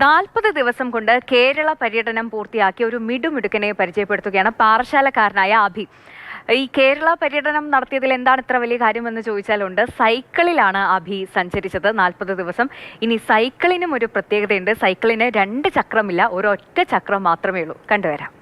40 ദിവസം കൊണ്ട് കേരള പര്യടനം പൂർത്തിയാക്കിയ ഒരു മിടുമിടുക്കനെ പരിചയപ്പെടുത്തുകയാണ് പാറശാലക്കാരനായ അഭി. ഈ കേരള പര്യടനം നടത്തിയതിൽ എന്താണ് ഇത്ര വലിയ കാര്യമെന്ന് ചോദിച്ചാലുണ്ട്. സൈക്കിളിലാണ് അഭി സഞ്ചരിച്ചത് 40 ദിവസം. ഇനി സൈക്കിളിനും ഒരു പ്രത്യേകതയുണ്ട്. സൈക്കിളിന് 2 ചക്രമില്ല, ഒരൊറ്റ ചക്രം മാത്രമേ ഉള്ളൂ. കണ്ടുവരാം.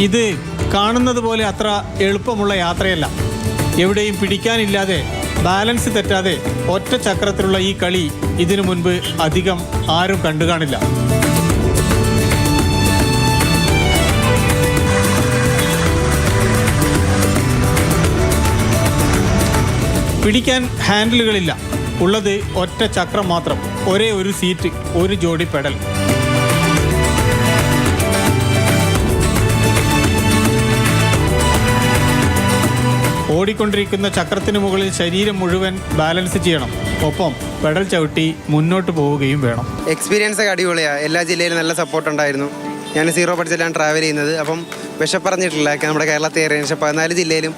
ഇത് കാണുന്നത് പോലെ അത്ര എളുപ്പമുള്ള യാത്രയല്ല. എവിടെയും പിടിക്കാനില്ലാതെ ബാലൻസ് തെറ്റാതെ ഒറ്റ ചക്രത്തിലുള്ള ഈ കളി ഇതിനു മുൻപ് അധികം ആരും കണ്ടു കാണില്ല. പിടിക്കാൻ ഹാൻഡിലുകളില്ല, ഉള്ളത് ഒറ്റ ചക്രം മാത്രം, ഒരേ ഒരു സീറ്റ്, ഒരു ജോഡി പെഡൽ. ഓടിക്കൊണ്ടിരിക്കുന്ന ചക്രത്തിന് മുകളിൽ ശരീരം മുഴുവൻ ബാലൻസ് ചെയ്യണം, ഒപ്പം പെഡൽ ചവിട്ടി മുന്നോട്ട് പോവുകയും വേണം. എക്സ്പീരിയൻസ് ഒക്കെ അടിപൊളിയാണ്. എല്ലാ ജില്ലയിലും നല്ല സപ്പോർട്ട് ഉണ്ടായിരുന്നു. ഞാൻ 0 ബഡ്ജറ്റിലാണ് ട്രാവൽ ചെയ്യുന്നത്. അപ്പം വിശപ്പറഞ്ഞിട്ടില്ല. നമ്മുടെ കേരളത്തിൽ 14 ജില്ലയിലും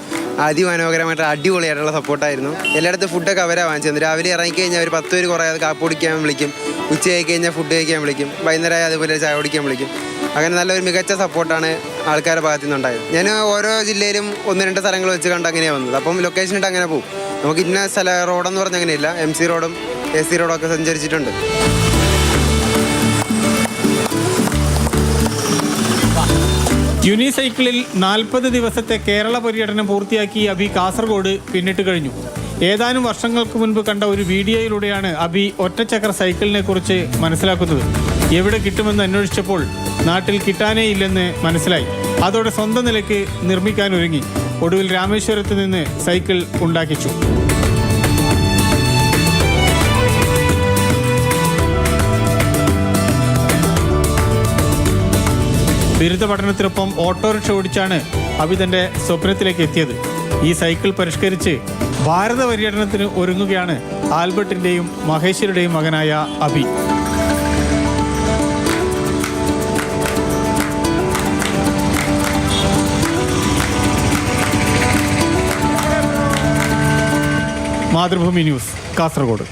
അതിമനോഹരമായിട്ട് അടിപൊളിയായിട്ടുള്ള സപ്പോർട്ടായിരുന്നു. എല്ലായിടത്തും ഫുഡൊക്കെ അവരാണ് വാങ്ങിച്ചത്. രാവിലെ ഇറങ്ങിക്കഴിഞ്ഞാൽ ഒരു 10 പേര് കുറേ കാപ്പ് കുടിക്കാൻ വിളിക്കും, ഉച്ചയായി കഴിഞ്ഞാൽ ഫുഡ് കഴിക്കാൻ വിളിക്കും, വൈകുന്നേരം അതുപോലെ ചായ കുടിക്കാൻ വിളിക്കും. അങ്ങനെ നല്ലൊരു മികച്ച സപ്പോർട്ടാണ് ആൾക്കാരുടെ ഭാഗത്തു നിന്നുണ്ടായത്. ഞാൻ ഓരോ ജില്ലയിലും 1-2 സ്ഥലങ്ങൾ വെച്ച് കണ്ട് അങ്ങനെയാണ് വന്നത്. അപ്പം ലൊക്കേഷൻ ഇട്ട് അങ്ങനെ പോകും. നമുക്ക് ഇന്ന റോഡെന്ന് പറഞ്ഞാൽ അങ്ങനെയില്ല. MC റോഡും AC റോഡും ഒക്കെ സഞ്ചരിച്ചിട്ടുണ്ട്. യൂണിസൈക്കിളിൽ 40 ദിവസത്തെ കേരള പര്യടനം പൂർത്തിയാക്കി അഭി കാസർഗോഡ് പിന്നിട്ട് കഴിഞ്ഞു. ഏതാനും വർഷങ്ങൾക്ക് മുൻപ് കണ്ട ഒരു വീഡിയോയിലൂടെയാണ് അഭി ഒറ്റച്ചക്ര സൈക്കിളിനെ കുറിച്ച് മനസ്സിലാക്കുന്നത്. എവിടെ കിട്ടുമെന്ന് അന്വേഷിച്ചപ്പോൾ നാട്ടിൽ കിട്ടാനേ ഇല്ലെന്ന് മനസ്സിലായി. അതോടെ സ്വന്തം നിലയ്ക്ക് നിർമ്മിക്കാൻ ഒരുങ്ങി. ഒടുവിൽ രാമേശ്വരത്ത് നിന്ന് സൈക്കിൾ ഉണ്ടാക്കിച്ചു. ബിരുദ പഠനത്തിനൊപ്പം ഓട്ടോറിക്ഷ ഓടിച്ചാണ് അഭി തൻ്റെ സ്വപ്നത്തിലേക്ക് എത്തിയത്. ഈ സൈക്കിൾ പരിഷ്കരിച്ച് ഭാരത പര്യടനത്തിന് ഒരുങ്ങുകയാണ് ആൽബർട്ടിൻ്റെയും മഹേശ്വരിയുടെയും മകനായ അഭി. മാതൃഭൂമി ന്യൂസ്, കാസർഗോഡ്.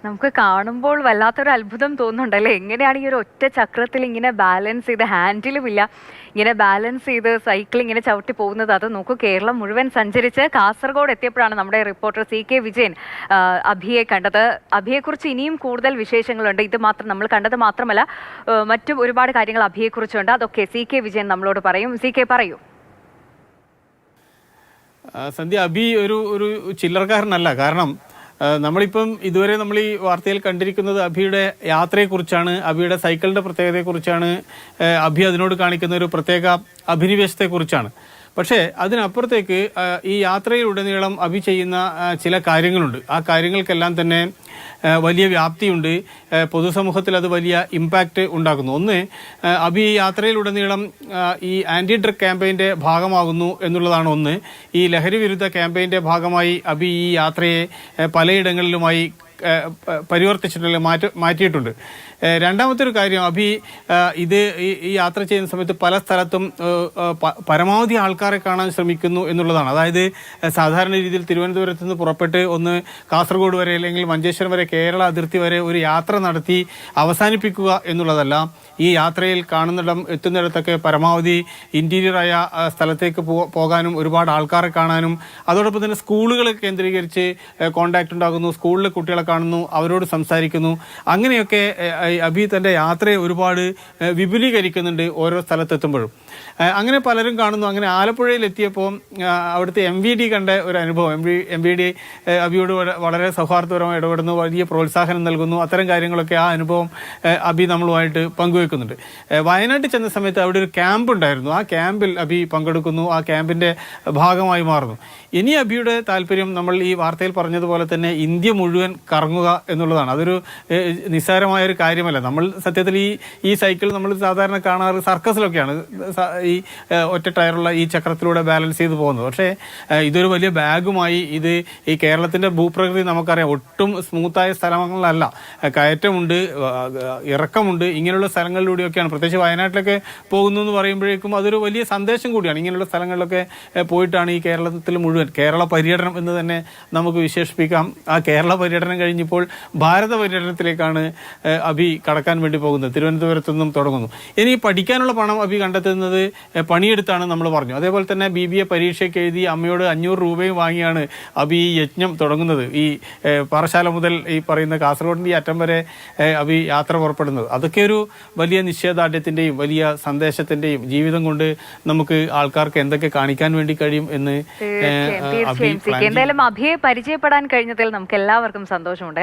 നമുക്ക് കാണുമ്പോൾ വല്ലാത്തൊരു അത്ഭുതം തോന്നുന്നുണ്ടല്ലേ. എങ്ങനെയാണ് ഈ ഒരു ഒറ്റ ചക്രത്തിൽ ഇങ്ങനെ ബാലൻസ് ചെയ്ത്, ഹാൻഡിലുമില്ല, ഇങ്ങനെ ബാലൻസ് ചെയ്ത് സൈക്കിൾ ഇങ്ങനെ ചവിട്ടി പോകുന്നത്. അത് നോക്കൂ, കേരളം മുഴുവൻ സഞ്ചരിച്ച് കാസർഗോഡ് എത്തിയപ്പോഴാണ് നമ്മുടെ റിപ്പോർട്ടർ CK വിജയൻ അഭിയെ കണ്ടത്. അഭിയെക്കുറിച്ച് ഇനിയും കൂടുതൽ വിശേഷങ്ങളുണ്ട്. ഇത് മാത്രം നമ്മൾ കണ്ടത് മാത്രമല്ല, മറ്റും ഒരുപാട് കാര്യങ്ങൾ അഭിയെക്കുറിച്ചുണ്ട്. അതൊക്കെ CK വിജയൻ നമ്മളോട് പറയും. CK പറയൂ. സന്ധ്യ, അഭി ഒരു ചില്ലറക്കാരനല്ല. കാരണം നമ്മളിപ്പം ഇതുവരെ നമ്മൾ ഈ വാർത്തയിൽ കണ്ടിരിക്കുന്നത് അഭിയുടെ യാത്രയെക്കുറിച്ചാണ്, അഭിയുടെ സൈക്കിളിൻ്റെ പ്രത്യേകതയെക്കുറിച്ചാണ്, അഭി അതിനോട് കാണിക്കുന്ന ഒരു പ്രത്യേക അഭിനിവേശത്തെക്കുറിച്ചാണ്. പക്ഷേ അതിനപ്പുറത്തേക്ക് ഈ യാത്രയിലുടനീളം അഭി ചെയ്യുന്ന ചില കാര്യങ്ങളുണ്ട്. ആ കാര്യങ്ങൾക്കെല്ലാം തന്നെ വലിയ വ്യാപ്തിയുണ്ട്. പൊതുസമൂഹത്തിൽ അത് വലിയ ഇമ്പാക്റ്റ് ഉണ്ടാക്കുന്നു. ഒന്ന്, അഭി ഈ യാത്രയിലുടനീളം ഈ ആൻറ്റി ഡ്രഗ് ക്യാമ്പയിൻ്റെ ഭാഗമാകുന്നു എന്നുള്ളതാണ് ഒന്ന്. ഈ ലഹരി വിരുദ്ധ ക്യാമ്പയിൻ്റെ ഭാഗമായി അഭി ഈ യാത്രയെ പലയിടങ്ങളിലുമായി പരിവർത്തിച്ചിട്ടുണ്ട്, മാറ്റിയിട്ടുണ്ട്. രണ്ടാമത്തെ ഒരു കാര്യം, അഭി ഈ യാത്ര ചെയ്യുന്ന സമയത്ത് പല സ്ഥലത്തും പരമാവധി ആൾക്കാരെ കാണാൻ ശ്രമിക്കുന്നു എന്നുള്ളതാണ്. അതായത് സാധാരണ രീതിയിൽ തിരുവനന്തപുരത്ത് നിന്ന് പുറപ്പെട്ട് ഒന്ന് കാസർഗോഡ് വരെ അല്ലെങ്കിൽ മഞ്ചേശ്വരം വരെ, കേരള അതിർത്തി വരെ ഒരു യാത്ര നടത്തി അവസാനിപ്പിക്കുക എന്നുള്ളതല്ല. ഈ യാത്രയിൽ എത്തുന്നിടത്തൊക്കെ പരമാവധി ഇൻറ്റീരിയറായ സ്ഥലത്തേക്ക് പോകാനും ഒരുപാട് ആൾക്കാരെ കാണാനും, അതോടൊപ്പം തന്നെ സ്കൂളുകളെ കേന്ദ്രീകരിച്ച് കോണ്ടാക്ട് ഉണ്ടാകുന്നു, സ്കൂളിലെ കുട്ടികളെ കാണുന്നു, അവരോട് സംസാരിക്കുന്നു. അങ്ങനെയൊക്കെ അഭി തൻ്റെ യാത്രയെ ഒരുപാട് വിപുലീകരിക്കുന്നുണ്ട് ഓരോ സ്ഥലത്തെത്തുമ്പോഴും. അങ്ങനെ പലരും കാണുന്നു. അങ്ങനെ ആലപ്പുഴയിൽ എത്തിയപ്പോൾ അവിടുത്തെ MVD കണ്ട ഒരു അനുഭവം, MVD അഭിയോട് വളരെ സൗഹാർദ്ദപരമായി ഇടപെടുന്നു, വലിയ പ്രോത്സാഹനം നൽകുന്നു. അത്തരം കാര്യങ്ങളൊക്കെ ആ അനുഭവം അഭി നമ്മളുമായിട്ട് പങ്കുവെക്കുന്നുണ്ട്. വയനാട്ടിൽ ചെന്ന സമയത്ത് അവിടെ ഒരു ക്യാമ്പ് ഉണ്ടായിരുന്നു. ആ ക്യാമ്പിൽ അഭി പങ്കെടുക്കുന്നു, ആ ക്യാമ്പിൻ്റെ ഭാഗമായി മാറുന്നു. ഇനി അഭിയുടെ താല്പര്യം നമ്മൾ ഈ വാർത്തയിൽ പറഞ്ഞതുപോലെ തന്നെ ഇന്ത്യ മുഴുവൻ കറങ്ങുക എന്നുള്ളതാണ്. അതൊരു നിസ്സാരമായ ഒരു കാര്യമല്ല. നമ്മൾ സത്യത്തിൽ ഈ സൈക്കിൾ നമ്മൾ സാധാരണ കാണാറ് സർക്കസിലൊക്കെയാണ് ഈ ഒറ്റ ടയറുള്ള ഈ ചക്രത്തിലൂടെ ബാലൻസ് ചെയ്ത് പോകുന്നത്. പക്ഷേ ഇതൊരു വലിയ ബാഗുമായി ഇത് ഈ കേരളത്തിന്റെ ഭൂപ്രകൃതി നമുക്കറിയാം, ഒട്ടും സ്മൂത്തായ സ്ഥലങ്ങളല്ല. കയറ്റമുണ്ട്, ഇറക്കമുണ്ട്. ഇങ്ങനെയുള്ള സ്ഥലങ്ങളിലൂടെയൊക്കെയാണ്, പ്രത്യേകിച്ച് വയനാട്ടിലൊക്കെ പോകുന്നു എന്ന് പറയുമ്പോഴേക്കും അതൊരു വലിയ സന്ദേശം കൂടിയാണ്. ഇങ്ങനെയുള്ള സ്ഥലങ്ങളിലൊക്കെ പോയിട്ടാണ് ഈ കേരളത്തിൽ മുഴുവൻ കേരള പര്യടനം എന്ന് തന്നെ നമുക്ക് വിശേഷിപ്പിക്കാം. ആ കേരള പര്യടനം കഴിഞ്ഞപ്പോൾ ഭാരത പര്യടനത്തിലേക്കാണ് അഭി കടക്കാൻ വേണ്ടി പോകുന്നത്. തിരുവനന്തപുരത്തു നിന്നും തുടങ്ങുന്നു. ഇനി പഠിക്കാനുള്ള പണം അഭി കണ്ടെത്തുന്നത് പണിയെടുത്താണ് നമ്മൾ പറഞ്ഞു. അതേപോലെ തന്നെ BBA പരീക്ഷയ്ക്ക് എഴുതി അമ്മയോട് 500 രൂപയും വാങ്ങിയാണ് അഭി ഈ യജ്ഞം തുടങ്ങുന്നത്. ഈ പാറശാല മുതൽ ഈ പറയുന്ന കാസർഗോഡിന്റെ ഈ അറ്റം വരെ അഭി യാത്ര പുറപ്പെടുന്നത്. അതൊക്കെ ഒരു വലിയ നിശ്ചയദാർഢ്യത്തിന്റെയും വലിയ സന്ദേശത്തിന്റെയും ജീവിതം കൊണ്ട് നമുക്ക് ആൾക്കാർക്ക് എന്തൊക്കെ കാണിക്കാൻ വേണ്ടി കഴിയും എന്ന് തീർച്ചയായും എന്തായാലും അഭിയെ പരിചയപ്പെടാൻ കഴിഞ്ഞതിൽ നമുക്ക് എല്ലാവർക്കും സന്തോഷമുണ്ട്.